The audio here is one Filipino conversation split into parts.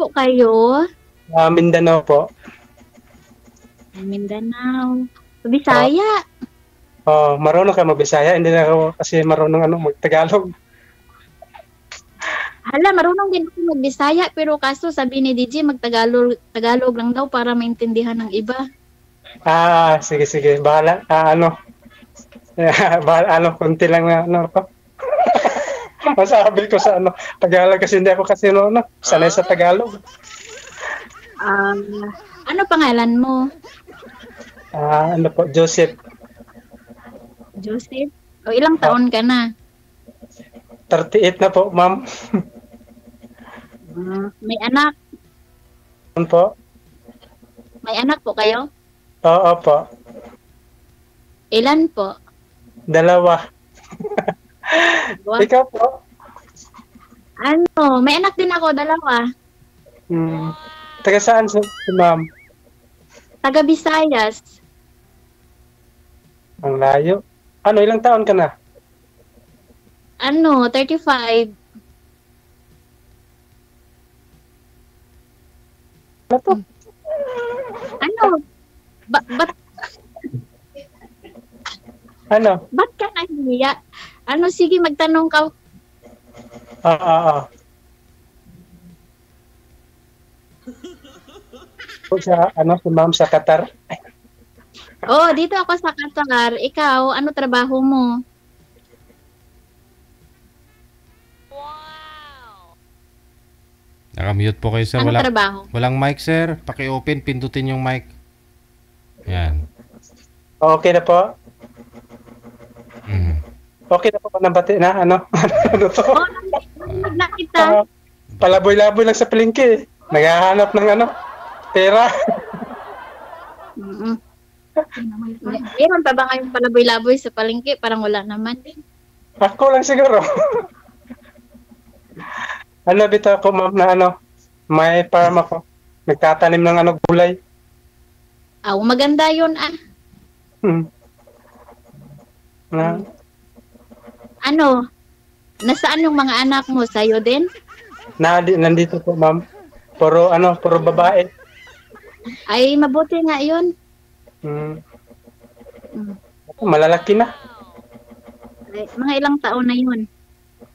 po kayo? Mindanao po. Mindanao. Bisaya. Marunong ka mag-Bisaya? Hindi na ako kasi marunong mag-Tagalog. Hala, marunong din ako mag-Bisaya, pero kaso sabi ni DJ, Tagalog lang daw para maintindihan ng iba. Sige. Bahala. Konti lang na ako. Masabi ko sa Tagalog kasi hindi ako kasi sanay sa Tagalog. Ano pangalan mo? Joseph. Joseph? O ilang taon ka na? 38 na po, ma'am. May anak? Ano po? May anak po kayo? Oo po. Ilan po? 2. Ikaw po? May anak din ako, 2. Taga saan si ma'am? Taga Visayas. Ang layo. Ilang taon ka na? 35. Ano to? Ba't ka nahiya? Sige, magtanong ka. Si ma'am sa Qatar? Dito ako sa Qatar. Ikaw, ano trabaho mo? Nakamute po kayo, sir. Ano trabaho? Walang mic, sir. Paki-open, pindutin yung mic. Yan. Okay na po? Okay na po nabati na? Ano to? Nakita. Palaboy-laboy lang sa palengke. Naghahanap ng pera. Meron pa ba kayong palaboy-laboy sa palengke? Parang wala naman. Ako lang siguro. Bito ako, ma'am, na may farm ako. Nagtatanim ng gulay. Maganda yun, Nasaan yung mga anak mo? Sa'yo din? Nandito po, ma'am. Puro babae. Ay, mabuti nga yun. Malalaki na. Ay, mga ilang taon na yun?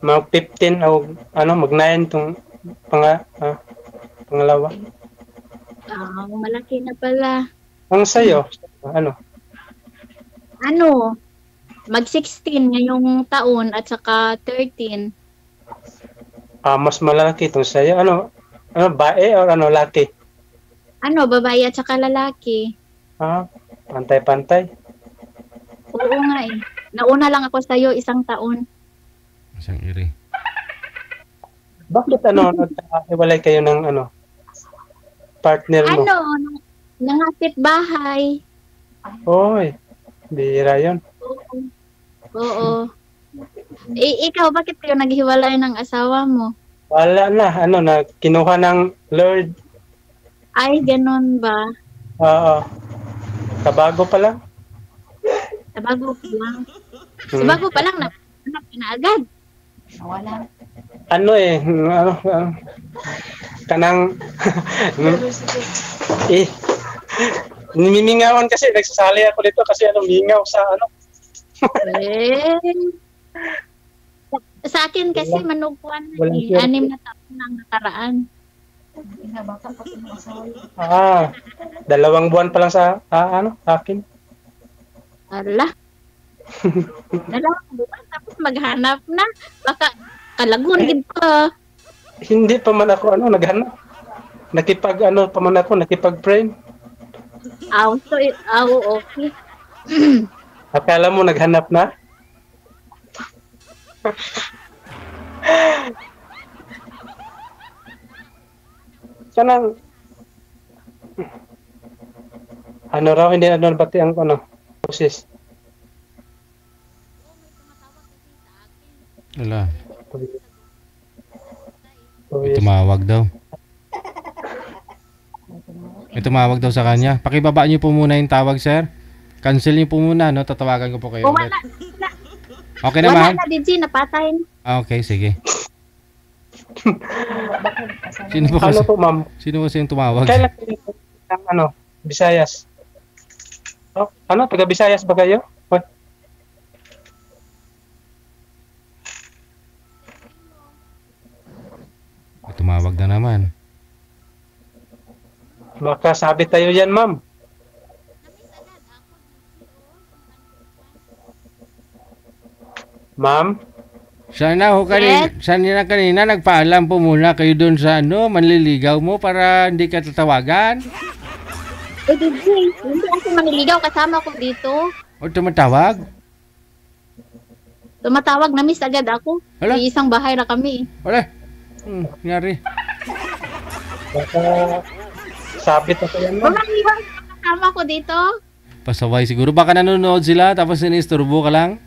Mga 15 o mag-9 itong pangalawa. Malaki na pala. Ang sa'yo? Mag-16 ngayong taon at saka 13. Mas malalaki itong sa'yo. Bae o laki? Babae at saka lalaki. Pantay-pantay. Oo nga eh. Nauna lang ako sa'yo 1 taon. Isang iri. Bakit naghiwalay kayo ng partner mo? Nangapit bahay. Oy, bihira yun. Oo. Ikaw, bakit kayo naghiwalay ng asawa mo? Wala na, kinuha ng Lord. Ay, ganun ba? Oo. Kabago pa lang. Kabago pa lang, nanak na agad. Wala. Kanang nimimingawan kasi nagsasali ako dito kasi mingaw sa Sa akin kasi manugpuan na 6 na taon nang nakaraan. 2 buwan pa lang sa akin. Ala. 2 buwan tapos maghanap na. Baka kalagun gid ka. Hindi pa man ako naghanap. Nakipag-friend. Okay. Akala mo naghanap na? Kanang hindi bati ang boses. Wala. Tumawag daw. May tumawag daw sa kanya. Pakibaba niyo po muna yung tawag, sir. Cancel niyo po muna, tatawagan ko po kayo ulit. Okay na, ma'am? Wala na, DJ. Napatay na. Okay, sige. Sino po Ano kasi? po, ma'am? Sino kasi yung tumawag? Kailan kayo ng ano, Visayas? Oh, ano, taga Visayas ba kayo? What? Tumawag na naman. Baka sabi tayo yan, ma'am. Ma'am? Sana ho kanina, sana kanina nagpaalam po muna kayo doon sa ano, manliligaw mo para hindi ka tatawagan. DJ, hindi ako maniligaw. Kasama ko dito. O tumatawag. Tumatawag na miss agad ako. Hala? May isang bahay na kami. Wala. Nangyari. Baka sabit ako yan, ma'am. Mamaniwag kasama ko dito. Pasaway siguro. Baka nanonood sila tapos sinisturbo ka lang.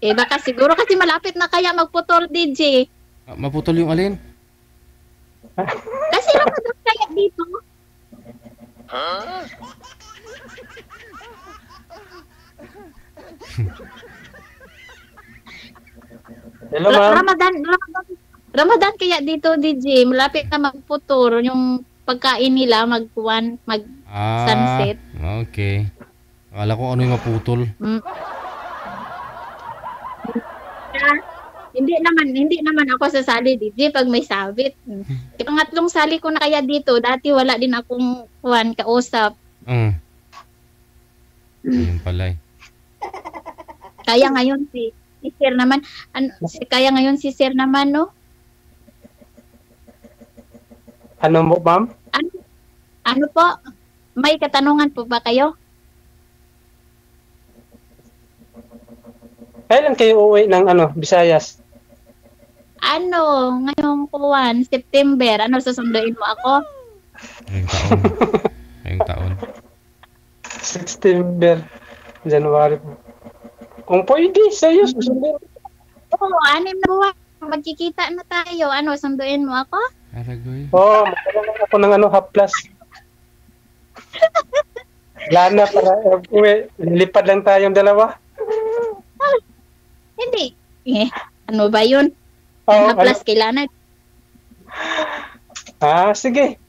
Eh baka siguro kasi malapit na kaya magputol DJ. Maputol yung alin. Kasi Ramadan kaya dito. Hello, ma'am. Ramadan kaya dito DJ. Malapit na magputol yung pagkain nila mag sunset. Okay. Akala ko ano yung maputol. Hindi naman ako sasali DJ pag may sabit. Pangatlong sali ko na kaya dito. Dati wala din akong kausap. Yun pala eh. Kaya ngayon si Sir naman, si Sir naman, no? Ano mo, ma'am? Ano po? May katanungan po ba kayo? Kailan kayo uuwi ng ano, Visayas? Ngayong September. Susunduin mo ako? Ngayong taon. September, January. Kung pwede, sa'yo, susunduin. Oo, 6 na buwan. Magkikita na tayo. Sunduin mo ako? Aragoy. Oo, magkaroon ako ng half plus. Wala na para uwi. Lilipad lang tayong dalawa. Hindi. Ano ba yun? Oo, Plus kailangan. Sige.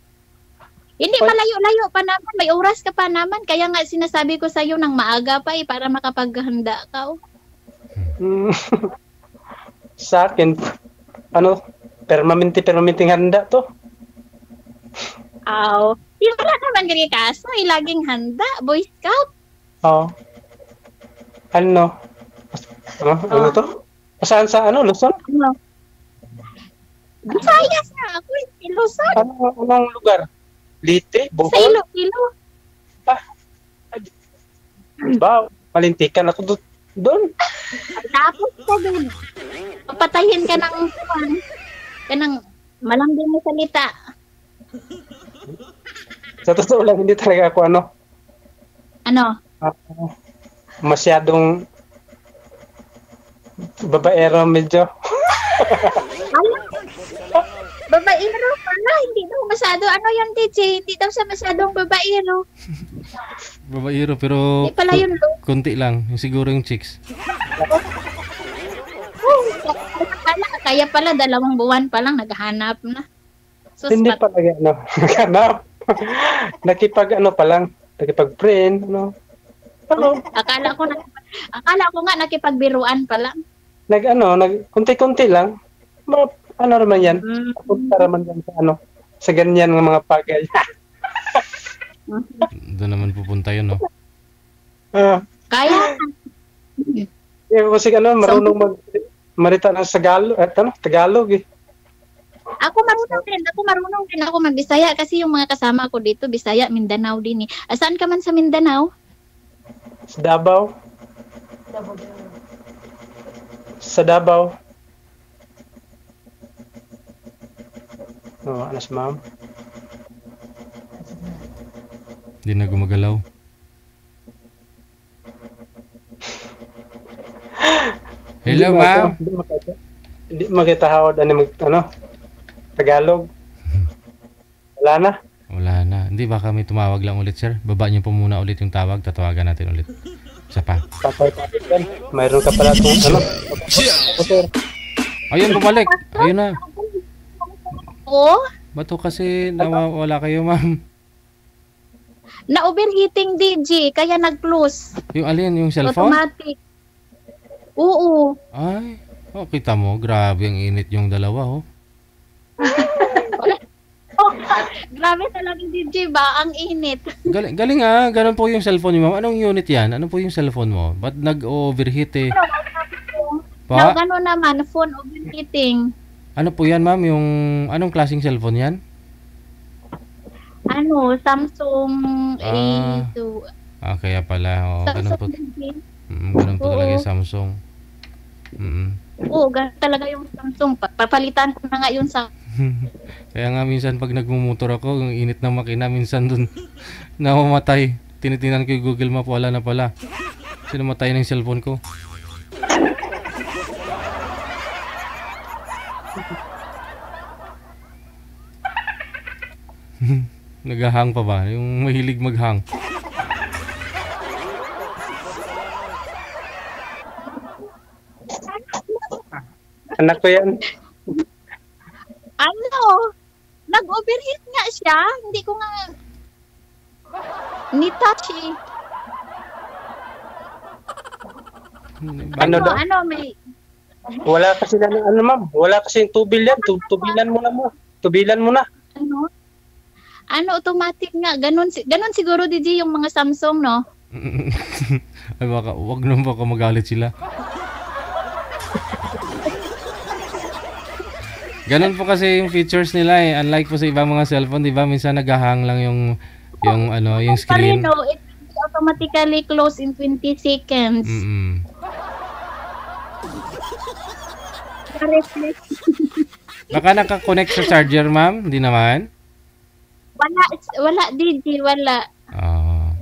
Hindi, malayo-layo pa naman. May oras ka pa naman. Kaya nga sinasabi ko sa'yo ng maaga pa para makapaghanda ka. Sa akin, permanenteng handa to. Yung wala naman ganyan kaso. Laging handa. Boy Scout. Oo. Ano to? Saan sa Luzon? Visayas na ako. Luzon. Anong lugar? Lite? Sa Bohol? Iloilo. Malintikan ako doon. Tapos ka doon. Papatayin ka ng malambing na salita. Sa totoo lang, hindi talaga ako masyadong babaero medyo. Babaero pala, hindi daw masyado. Yun, DJ? Hindi daw siya masyadong babaero. Babaero pero Hindi pala yun, konti lang. Siguro yung chicks. Kaya pala 2 buwan pa lang naghahanap na. Hindi pala naghanap. Nakipag-friend, Akala ko nga nakipagbiruan pa lang. Kunti-kunti lang. Ano naman yan? Punta naman yan sa ganyan ng mga bagay. Doon naman pupunta yun, no? Kaya Kasi marunong marita ng Tagalog eh. Ako marunong din ako mag-Bisaya kasi yung mga kasama ko dito Bisaya, Mindanao din eh. Saan ka man sa Mindanao? Sa Davao. Sa Davao. Anas ma'am. Hindi na gumagalaw. Hello, ma'am. Hindi makitahawad Tagalog. Wala na. Wala na. Hindi, baka may tumawag lang ulit, sir. Baba niyo po muna ulit yung tawag. Tatawagan natin ulit. Isa pa. Mayroon ka pala itong Ayun, bumalik. Ayun na. Oo, Bato kasi nawawala kayo, ma'am. na-overheating DJ, kaya nag-close. Yung alin, yung cellphone? Automatic. Oo. Ay, oh, kita mo, grabe ang init yung dalawa, oh. Oh, grabe talaga DJ ba? Ang init. Galing, galing ah, ganun po yung cellphone niyo, ma'am. Anong unit yan? Ano po yung cellphone mo? Ba't nag-overheat eh? Na Pa? gano'n naman, phone overheating. Ano po yan, ma'am? Yung, anong klaseng cellphone yan? Ano, Samsung Ah. A2. Ah, kaya pala, oh, ganun po. Samsung DJ. Ganun po talaga Oo. yung Samsung. Oo, ganun talaga yung Samsung. Papalitan ko na nga yun sa... Kaya nga minsan pag nagmumotor ako, yung init ng makina, minsan dun namamatay. Tinitinan ko yung Google Map, wala na pala. Kasi namatay na yung cellphone ko. Naghahang pa ba? Yung mahilig maghang. Anak ko yan. Ano? Nag-overheat nga siya. Hindi ko nga... Ni-touch eh. Ano daw? Ano, may... Wala kasi na, ano ma'am, wala kasi tubil yan. Tubilan mo na mo. Tubilan mo na. Ano? Ano, automatic nga. Ganun siguro, DJ, yung mga Samsung, no? Ay baka, wag naman baka magalit sila. Ganun po kasi yung features nila eh. Unlike po sa ibang mga cellphone, di ba? Minsan naghahang lang yung ano, yung screen. No, it will be automatically close in 20 seconds. Reflex. Baka naka-connect sa charger, ma'am? Hindi naman? Wala, DJ, wala. Ah.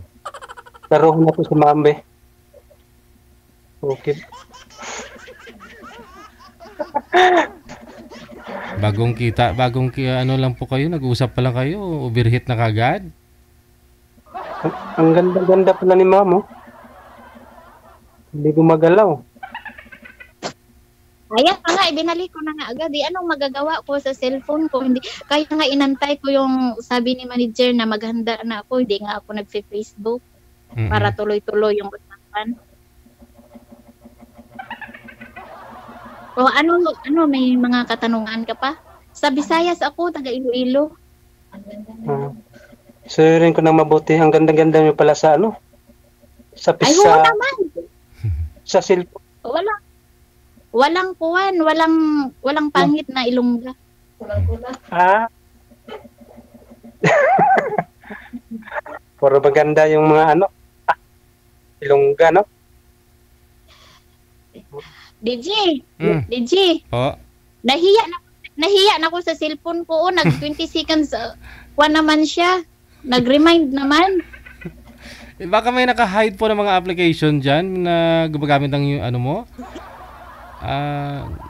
Laro na po si Mambe. Okay. Ano lang po kayo, nag-uusap pa lang kayo, overheat na kagad. Ang ganda-ganda pala ni Mamo. Hindi gumagalaw. Ayan nga, ibinalik ko na nga agad. Anong magagawa ko sa cellphone ko? Hindi, kaya nga inantay ko yung sabi ni manager na maghanda na ako. Hindi nga ako nag-Facebook para tuloy-tuloy yung usapan. O ano, may mga katanungan ka pa? Sa Visayas ako, taga Iloilo. Rin ko nang mabuti. Ang ganda-ganda niyo pala sa ano? Ay, oo naman. Sa cellphone. Walang kuwan, walang pangit na Ilongga. Ah. Puro maganda yung mga ano. Ilongga, no? DJ, Po. nahiya na ko sa cellphone ko. Nag 20 seconds, kuwan naman siya. Nag-remind naman. Baka may naka-hide po ng mga application dyan na gumagamit ng ano mo?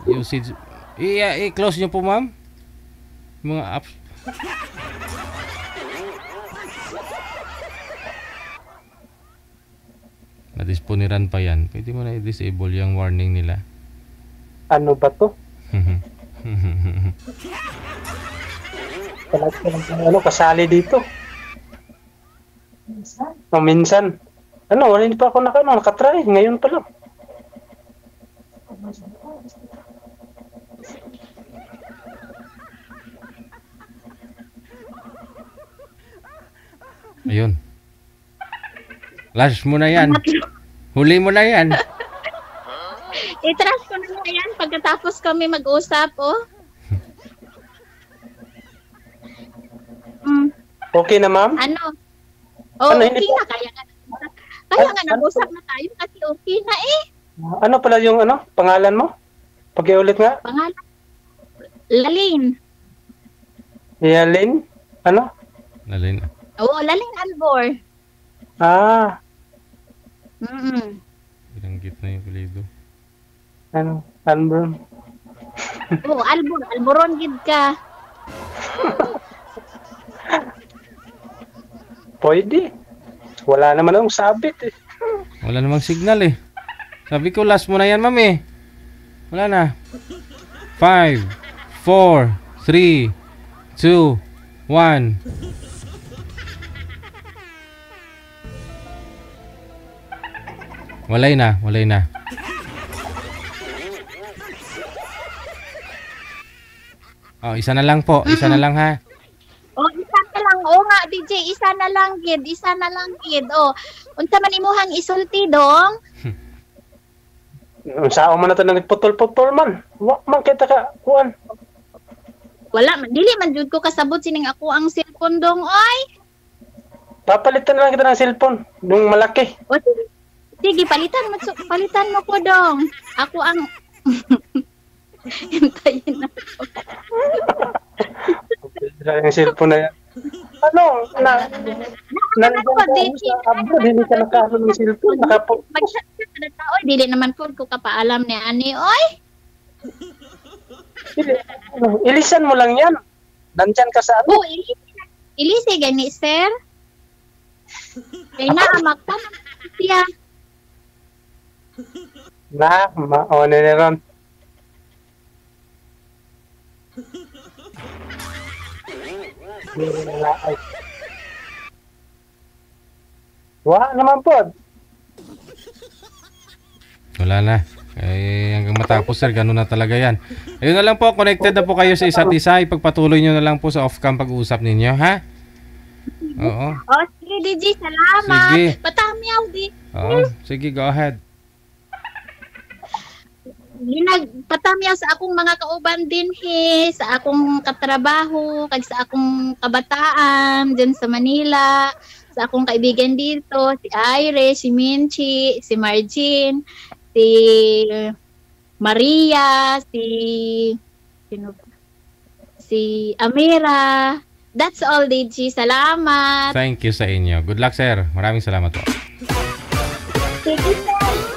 Usage. I-close nyo po, ma'am. Mga apps. Nadisponiran pa yan. Pwede mo na i-disable yung warning nila. Ano ba to? Ano, kasali dito. Minsan. Ano, wala hindi pa ako nakatry. Ngayon pa lang. Ayun. Last mo na yan. Huli mo na yan. I-trust ko na nga yan pagkatapos kami mag-usap, oh. Okay na, ma'am? Ano? Oh, Ano, okay na. Kaya nga nag-usap na tayo kasi okay na eh. Ano pala yung pangalan mo? Pag-iulit nga. Pangalan? Lalin. Yalin? Ano? Lalin. Oo, Lalin Albor. Ah. Binanggit na yung pilido. Ano? Albron. Oo, Albor. Alboron gid ka. Pwede. Wala naman akong sabit eh. Wala namang signal eh. Sabi ko last mo na yan, ma'am eh. Wala na. 5, 4, 3, 2, 1. Walay na, walay na. Oh, isa na lang po. Isa na lang ha. Oh, isa na lang. Oo nga, DJ, isa na lang, kid. Isa na lang, kid. Oh, unsa man imuhang isulti, dong? Saan man natin nagputol-putol man. Wa man kita ka, kuan. Wala man. Dili man jud ko kasabot sining ako ang cellphone, dong, oy. Papalitan na lang kita ng cellphone. Yung malaki. O, sige, palitan mo ko, dong. Ako ang... Hintayin na ako. Yung cellphone na yan. Ano? Nandun ka sa abroad, hindi ka nakaano ng cellphone. Mag-chat ka na tao, dili naman po ko kapaalam ni ani, oy. Ilisan mo lang yan. Nandyan ka sa ano. Oh, ilisi gani, sir. Kaya naamak ka na siya. Na, maone na ron. Wala naman po. Wala na. Eh, hanggang matapos sir, ganun na talaga yan. Ayun na lang po, connected na po kayo sa isa't isa. Ipagpatuloy nyo na lang po sa off-cam pag-uusap ninyo, ha? Oo. Oh, sige, DJ, salamat. Sige. Patamiyaw, di. Oo, sige, go ahead. Nagpatamyaw sa akong mga kauban din, sa akong katrabaho, kag sa akong kabataan dyan sa Manila, sa akong kaibigan dito, si Ire, si Minchi, si Margin, si Maria, si Amira. That's all, DJ. Salamat. Thank you sa inyo. Good luck, sir. Maraming salamat po. Sige, sir.